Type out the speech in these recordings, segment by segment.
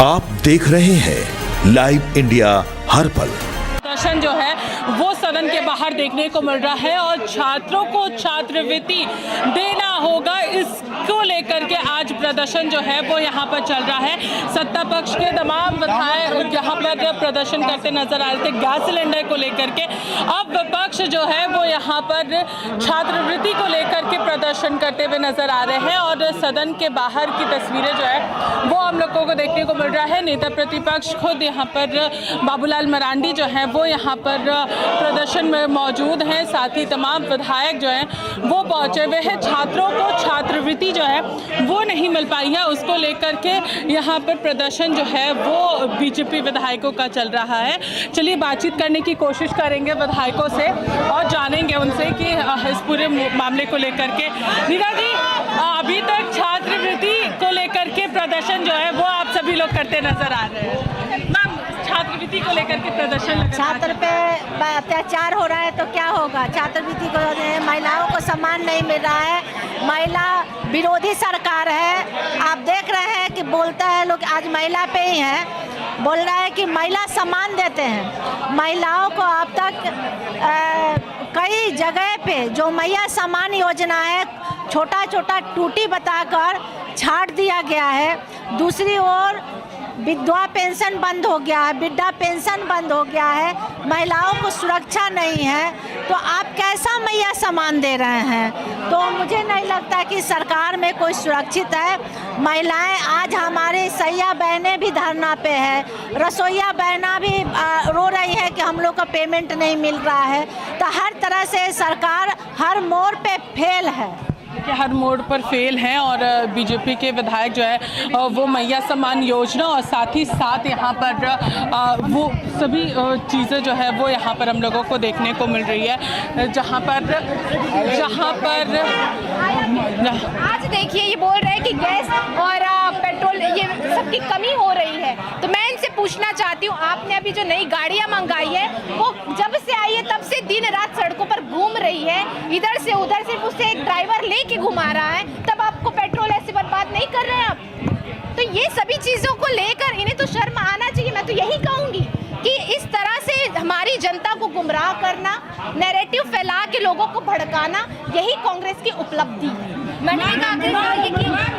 आप देख रहे हैं लाइव इंडिया हर पल। प्रदर्शन जो है वो सदन के बाहर देखने को मिल रहा है और छात्रों को छात्रवृत्ति देना होगा, इसको लेकर के आज प्रदर्शन जो है वो यहाँ पर चल रहा है। सत्ता पक्ष के तमाम विधायक यहाँ पर प्रदर्शन करते नजर आ रहे थे गैस सिलेंडर को लेकर के। अब विपक्ष जो है वो यहाँ पर छात्रवृत्ति को लेकर के प्रदर्शन करते हुए नजर आ रहे हैं और सदन के बाहर की तस्वीरें जो है वो हम लोगों को देखने को मिल रहा है। नेता प्रतिपक्ष खुद यहाँ पर बाबूलाल मरांडी जो है वो यहाँ पर प्रदर्शन में मौजूद हैं, साथ ही तमाम विधायक जो हैं वो पहुंचे हुए हैं। छात्रों को छात्रवृत्ति जो है वो नहीं मिल पाई है, उसको लेकर के यहाँ पर प्रदर्शन जो है वो बीजेपी विधायकों का चल रहा है। चलिए बातचीत करने की कोशिश करेंगे विधायकों से और जानेंगे उनसे कि इस पूरे मामले को लेकर के। नीरा जी, अभी तक छात्रवृत्ति को लेकर के प्रदर्शन जो है वो आप सभी लोग करते नजर आ रहे हैं। मैम, छात्रवृत्ति को लेकर के प्रदर्शन छात्र पे अत्याचार हो रहा है तो क्या होगा? छात्रवृत्ति को महिलाओं को सम्मान नहीं मिल रहा है, महिला विरोधी सरकार है। आप देख रहे हैं कि बोलता है लोग आज महिला पे ही है, बोल रहा है कि महिला सम्मान देते हैं। महिलाओं को अब तक कई जगह पे जो मैया सम्मान योजना है छोटा छोटा टूटी बताकर छाट दिया गया है। दूसरी ओर विधवा पेंशन बंद हो गया है, वृद्धा पेंशन बंद हो गया है, महिलाओं को सुरक्षा नहीं है, तो आप कैसा मैया सम्मान दे रहे हैं? तो मुझे नहीं लगता कि सरकार में कोई सुरक्षित है। महिलाएं आज हमारे सैया बहनें भी धरना पे है, रसोईया बहना भी रो रही है कि हम लोग को पेमेंट नहीं मिल रहा है। तो हर तरह से सरकार हर मोड़ पे फेल है, कि हर मोड़ पर फेल हैं और बीजेपी के विधायक जो है वो मैया सम्मान योजना और साथ ही साथ यहाँ पर वो सभी चीज़ें जो है वो यहाँ पर हम लोगों को देखने को मिल रही है। जहाँ पर आज देखिए ये बोल रहे हैं कि गैस और पेट्रोल ये सबकी कमी हो रही है। तो मैं इनसे पूछना चाहती हूँ, आपने अभी जो नई गाड़ियाँ मंगाई है वो जब से आई है तब से दिन रात सड़कों पर घूम रही है, इधर से उधर, सिर्फ उससे एक ड्राइवर लेके घुमा रहा है, तब आपको पेट्रोल ऐसे बर्बाद नहीं कर रहे हैं आप? तो ये सभी चीज़ों को लेकर इन्हें तो शर्म आना चाहिए। मैं तो यही कहूँगी कि इस तरह से हमारी जनता को गुमराह करना, नैरेटिव फैला के लोगों को भड़काना, यही कांग्रेस की उपलब्धि है। मैंने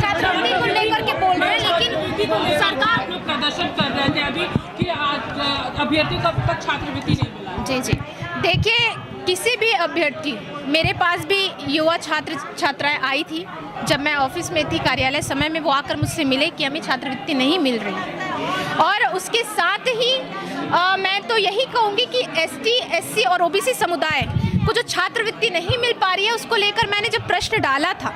छात्रवृत्ति को लेकर के बोल रहे हैं, लेकिन सरकार प्रदर्शन कर रहे थे अभी कि आज अभ्यर्थी को अब तक छात्रवृत्ति नहीं मिला। जी, देखिए किसी भी अभ्यर्थी, मेरे पास भी युवा छात्राएं आई थी जब मैं ऑफिस में थी, कार्यालय समय में, वो आकर मुझसे मिले कि हमें छात्रवृत्ति नहीं मिल रही। और उसके साथ ही मैं तो यही कहूँगी कि एसटी, एससी और ओबीसी समुदाय को जो छात्रवृत्ति नहीं मिल पा रही है उसको लेकर मैंने जब प्रश्न डाला था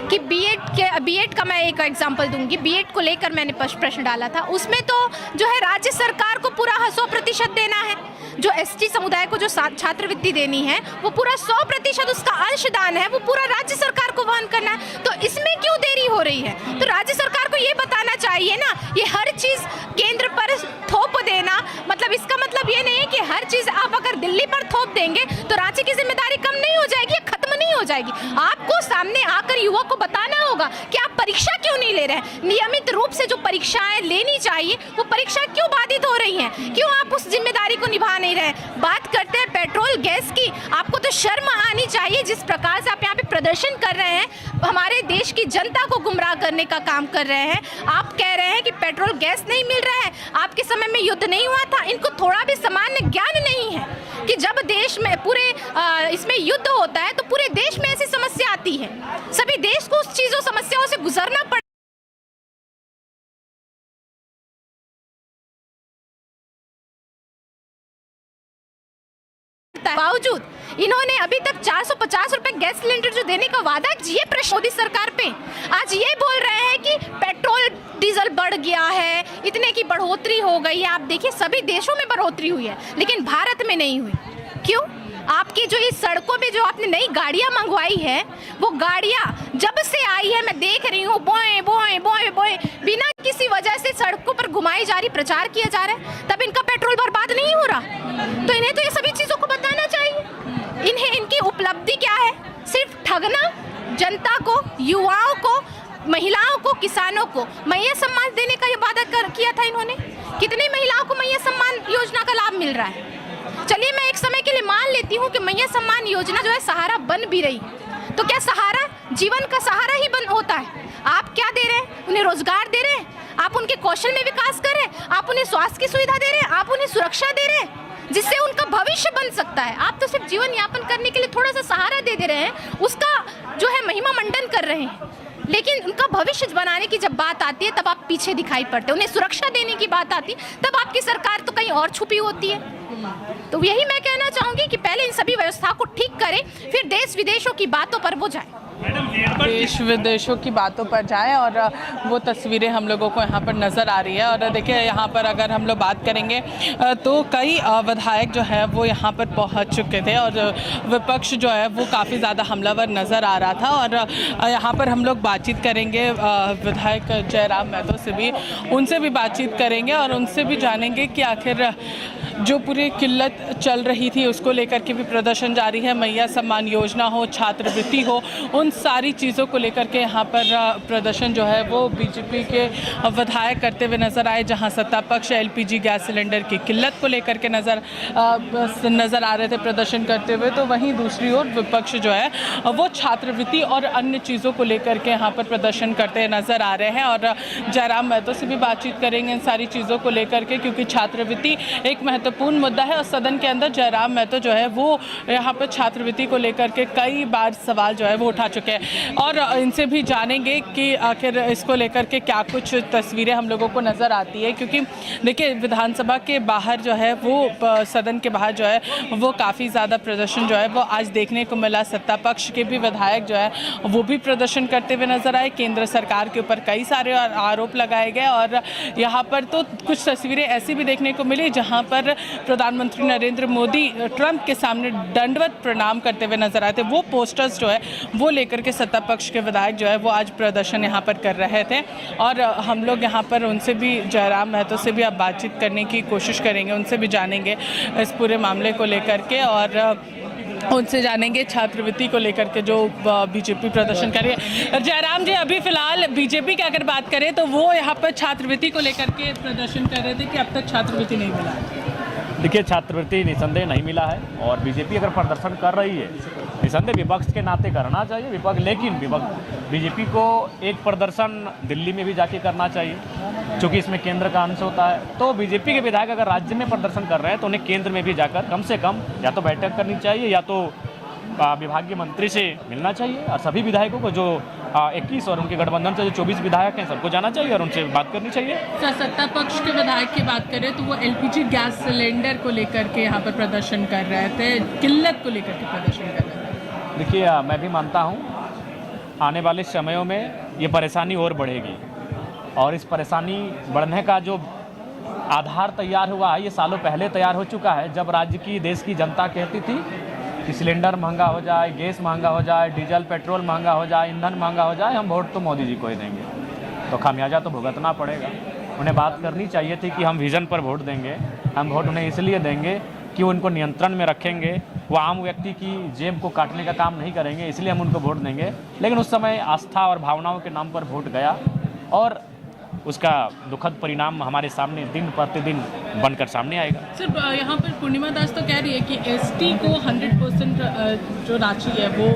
कि बीएड का मैं एक एग्जांपल दूंगी, बीएड को लेकर मैंने प्रश्न डाला था, उसमें तो जो है राज्य सरकार को पूरा 100% देना है। जो एसटी समुदाय को जो छात्रवृत्ति देनी है वो पूरा 100% उसका अंशदान है, वो पूरा राज्य सरकार को वहन करना है। तो इसमें क्यों देरी हो रही है? तो राज्य सरकार को ये बताना चाहिए ना, ये हर चीज़ केंद्र पर थोप देना, मतलब इसका मतलब ये नहीं है कि हर चीज़ आप अगर दिल्ली पर थोप देंगे तो राज्य की जिम्मेदारी कम नहीं हो जाएगी, खत्म नहीं हो जाएगी। आपको सामने आकर युवा को बताना होगा कि आप परीक्षा क्यों नहीं ले रहे हैं, नियमित रूप से जो परीक्षाएं लेनी चाहिए वो परीक्षा क्यों बाधित हो रही हैं, क्यों आप उस जिम्मेदारी को निभा नहीं रहे। बात करते हैं पेट्रोल गैस की, आपको तो शर्म आनी चाहिए जिस प्रकार से आप यहाँ पे प्रदर्शन कर रहे हैं, हमारे देश की जनता को गुमराह करने का काम कर रहे हैं। आप कह रहे हैं कि पेट्रोल गैस नहीं मिल रहा है, आपके समय में युद्ध नहीं हुआ था। इनको थोड़ा भी सामान्य ज्ञान नहीं है कि जब देश में पूरे इसमें युद्ध होता है तो पूरे देश में ऐसी समस्या आती है, सभी देश को उस चीजों समस्याओं से गुजरना पड़ता है। बावजूद इन्होंने अभी तक 450 रुपए गैस सिलेंडर जो देने का वादा किया प्रश्न मोदी सरकार पे, आज ये बोल रहे हैं कि पेट्रोल डीजल बढ़ गया है, इतने की बढ़ोतरी हो गई है। आप देखिए सभी देशों में बढ़ोतरी हुई है लेकिन भारत में नहीं हुई। क्यों? आपकी जो इस सड़कों में जो आपने नई गाड़ियां मंगवाई है वो गाड़ियां जब से आई है मैं देख रही हूँ बोए बोए बोए बोए बिना किसी वजह से सड़कों पर घुमाई जा रही, प्रचार किया जा रहा है, तब इनका पेट्रोल बर्बाद नहीं हो रहा। तो इन्हें तो ये सभी चीज़ों को बताना चाहिए। इन्हें इनकी उपलब्धि क्या है? सिर्फ ठगना, जनता को, युवाओं को महिलाओं को, किसानों को मैया सम्मान देने का ये वादा किया था इन्होंने। कितनी महिलाओं को मैया सम्मान योजना का लाभ मिल रहा है? चलिए मैं एक समय के लिए मान लेती हूँ कि मैया सम्मान योजना जो है सहारा बन भी रही, तो क्या सहारा जीवन का सहारा ही बन होता है? आप क्या दे रहे हैं? उन्हें रोजगार दे रहे हैं, आप उनके कौशल में विकास कर रहे हैं, आप उन्हें स्वास्थ्य की सुविधा दे रहे हैं, आप उन्हें सुरक्षा दे रहे हैं जिससे उनका भविष्य बन सकता है। आप तो सिर्फ जीवन यापन करने के लिए थोड़ा सा सहारा दे रहे हैं, उसका जो है महिमा मंडन कर रहे हैं, लेकिन उनका भविष्य बनाने की जब बात आती है तब आप पीछे दिखाई पड़ते हैं। उन्हें सुरक्षा देने की बात आती है तब आपकी सरकार तो कहीं और छुपी होती है। तो यही मैं कहना चाहूंगी कि पहले इन सभी व्यवस्था को ठीक करें, फिर देश विदेशों की बातों पर वो जाए। देश विदेशों की बातों पर जाएं और वो तस्वीरें हम लोगों को यहाँ पर नज़र आ रही है। और देखिए यहाँ पर अगर हम लोग बात करेंगे तो कई विधायक जो है वो यहाँ पर पहुँच चुके थे और विपक्ष जो है वो काफ़ी ज़्यादा हमलावर नज़र आ रहा था। और यहाँ पर हम लोग बातचीत करेंगे विधायक जयराम महतो से भी, उनसे भी बातचीत करेंगे और उनसे भी जानेंगे कि आखिर जो पूरी किल्लत चल रही थी उसको लेकर के भी प्रदर्शन जारी है। मैया सम्मान योजना हो, छात्रवृत्ति हो, उन सारी चीज़ों को लेकर के यहाँ पर प्रदर्शन जो है वो बीजेपी के विधायक करते हुए नज़र आए। जहाँ सत्ता पक्ष एलपीजी गैस सिलेंडर की किल्लत को लेकर के नज़र आ रहे थे प्रदर्शन करते हुए, तो वहीं दूसरी ओर विपक्ष जो है वो छात्रवृत्ति और अन्य चीज़ों को लेकर के यहाँ पर प्रदर्शन करते नज़र आ रहे हैं। और जयराम महतो से भी बातचीत करेंगे इन सारी चीज़ों को लेकर के, क्योंकि छात्रवृत्ति एक महत्वपूर्ण मुद्दा है और सदन के अंदर जयराम महतो जो है वो यहाँ पर छात्रवृत्ति को लेकर के कई बार सवाल जो है वो उठा चुके हैं। और इनसे भी जानेंगे कि आखिर इसको लेकर के क्या कुछ तस्वीरें हम लोगों को नज़र आती है, क्योंकि देखिए विधानसभा के बाहर जो है वो सदन के बाहर जो है वो काफ़ी ज़्यादा प्रदर्शन जो है वो आज देखने को मिला। सत्ता पक्ष के भी विधायक जो है वो भी प्रदर्शन करते हुए नजर आए। केंद्र सरकार के ऊपर कई सारे आरोप लगाए गए और यहाँ पर तो कुछ तस्वीरें ऐसी भी देखने को मिली जहाँ पर प्रधानमंत्री नरेंद्र मोदी ट्रंप के सामने दंडवत प्रणाम करते हुए नजर आए थे। वो पोस्टर्स जो है वो लेकर के सत्ता पक्ष के विधायक जो है वो आज प्रदर्शन यहाँ पर कर रहे थे। और हम लोग यहाँ पर उनसे भी, जयराम महतो से भी अब बातचीत करने की कोशिश करेंगे, उनसे भी जानेंगे इस पूरे मामले को लेकर के और उनसे जानेंगे छात्रवृत्ति को लेकर के जो बीजेपी प्रदर्शन कर रही है। जयराम जी, अभी फिलहाल बीजेपी की अगर बात करें तो वो यहाँ पर छात्रवृत्ति को लेकर के प्रदर्शन कर रहे थे कि अब तक छात्रवृत्ति नहीं मिला है। देखिए, छात्रवृत्ति निसंदेह नहीं मिला है और बीजेपी अगर प्रदर्शन कर रही है निसंदेह विपक्ष के नाते करना चाहिए विपक्ष, लेकिन बीजेपी को एक प्रदर्शन दिल्ली में भी जाके करना चाहिए क्योंकि इसमें केंद्र का अंश होता है। तो बीजेपी के विधायक अगर राज्य में प्रदर्शन कर रहे हैं तो उन्हें केंद्र में भी जाकर कम से कम या तो बैठक करनी चाहिए या तो विभागीय मंत्री से मिलना चाहिए और सभी विधायकों को जो 21 और उनके गठबंधन से जो 24 विधायक हैं सबको जाना चाहिए और उनसे बात करनी चाहिए। सत्ता पक्ष के विधायक की बात करें तो वो एलपीजी गैस सिलेंडर को लेकर के यहाँ पर प्रदर्शन कर रहे थे, किल्लत को लेकर के प्रदर्शन कर रहे थे। देखिए, मैं भी मानता हूँ आने वाले समयों में ये परेशानी और बढ़ेगी और इस परेशानी बढ़ने का जो आधार तैयार हुआ है ये सालों पहले तैयार हो चुका है, जब राज्य की देश की जनता कहती थी कि सिलेंडर महंगा हो जाए, गैस महंगा हो जाए, डीजल पेट्रोल महंगा हो जाए, ईंधन महंगा हो जाए, हम वोट तो मोदी जी को ही देंगे। तो खामियाजा तो भुगतना पड़ेगा। उन्हें बात करनी चाहिए थी कि हम विज़न पर वोट देंगे, हम वोट उन्हें इसलिए देंगे कि उनको नियंत्रण में रखेंगे, वो आम व्यक्ति की जेब को काटने का काम नहीं करेंगे, इसलिए हम उनको वोट देंगे। लेकिन उस समय आस्था और भावनाओं के नाम पर वोट गया और उसका दुखद परिणाम हमारे सामने दिन प्रतिदिन बनकर सामने आएगा। सर, यहाँ पर पूर्णिमा दास तो कह रही है कि एसटी को 100% जो राशि है वो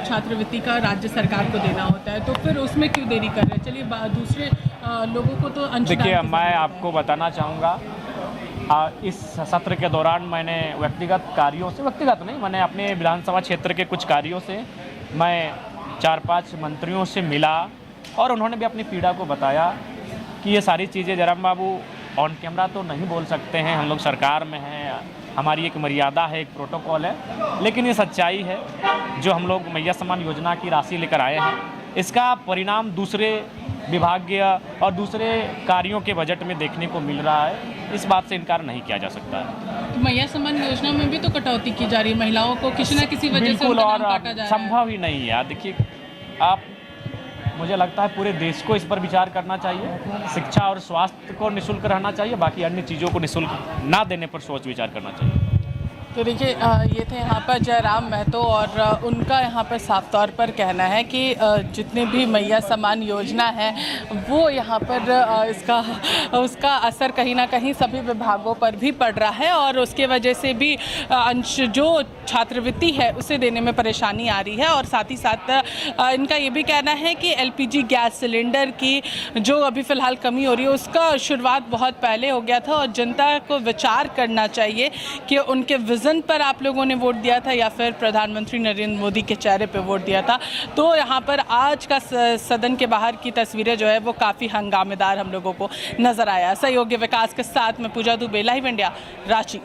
छात्रवृत्ति का राज्य सरकार को देना होता है, तो फिर उसमें क्यों देरी कर रहे हैं? चलिए दूसरे लोगों को तो अंशदान। देखिए, मैं आपको बताना चाहूँगा इस सत्र के दौरान मैंने व्यक्तिगत नहीं, मैंने अपने विधानसभा क्षेत्र के कुछ कार्यों से मैं 4-5 मंत्रियों से मिला और उन्होंने भी अपनी पीड़ा को बताया कि ये सारी चीज़ें जयराम बाबू ऑन कैमरा तो नहीं बोल सकते हैं, हम लोग सरकार में हैं, हमारी एक मर्यादा है, एक प्रोटोकॉल है, लेकिन ये सच्चाई है। जो हम लोग मैया सम्मान योजना की राशि लेकर आए हैं इसका परिणाम दूसरे विभागीय और दूसरे कार्यों के बजट में देखने को मिल रहा है, इस बात से इनकार नहीं किया जा सकता है। तो मैया सम्मान योजना में भी तो कटौती की जा रही है, महिलाओं को किसी न किसी वजह से उनका नाम काटा जा रहा है। संभव ही नहीं है। देखिए, मुझे लगता है पूरे देश को इस पर विचार करना चाहिए। शिक्षा और स्वास्थ्य को निःशुल्क रहना चाहिए, बाकी अन्य चीज़ों को निःशुल्क ना देने पर सोच विचार करना चाहिए। तो देखिए ये थे यहाँ पर जयराम महतो और उनका यहाँ पर साफ तौर पर कहना है कि जितने भी मैया सम्मान योजना है वो यहाँ पर उसका असर कहीं ना कहीं सभी विभागों पर भी पड़ रहा है और उसके वजह से भी अंश जो छात्रवृत्ति है उसे देने में परेशानी आ रही है। और साथ ही साथ इनका ये भी कहना है कि LPG गैस सिलेंडर की जो अभी फ़िलहाल कमी हो रही है उसका शुरुआत बहुत पहले हो गया था और जनता को विचार करना चाहिए कि उनके विज़न पर आप लोगों ने वोट दिया था या फिर प्रधानमंत्री नरेंद्र मोदी के चेहरे पर वोट दिया था। तो यहाँ पर आज का सदन के बाहर की तस्वीरें जो है वो काफ़ी हंगामेदार हम लोगों को नज़र आया। सहयोगी विकास के साथ में पूजा दुबे, लाइव इंडिया, रांची।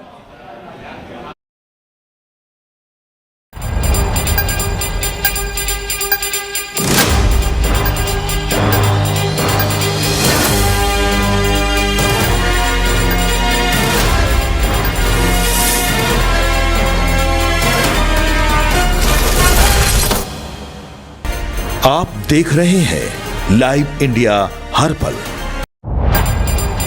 आप देख रहे हैं लाइव इंडिया हर पल।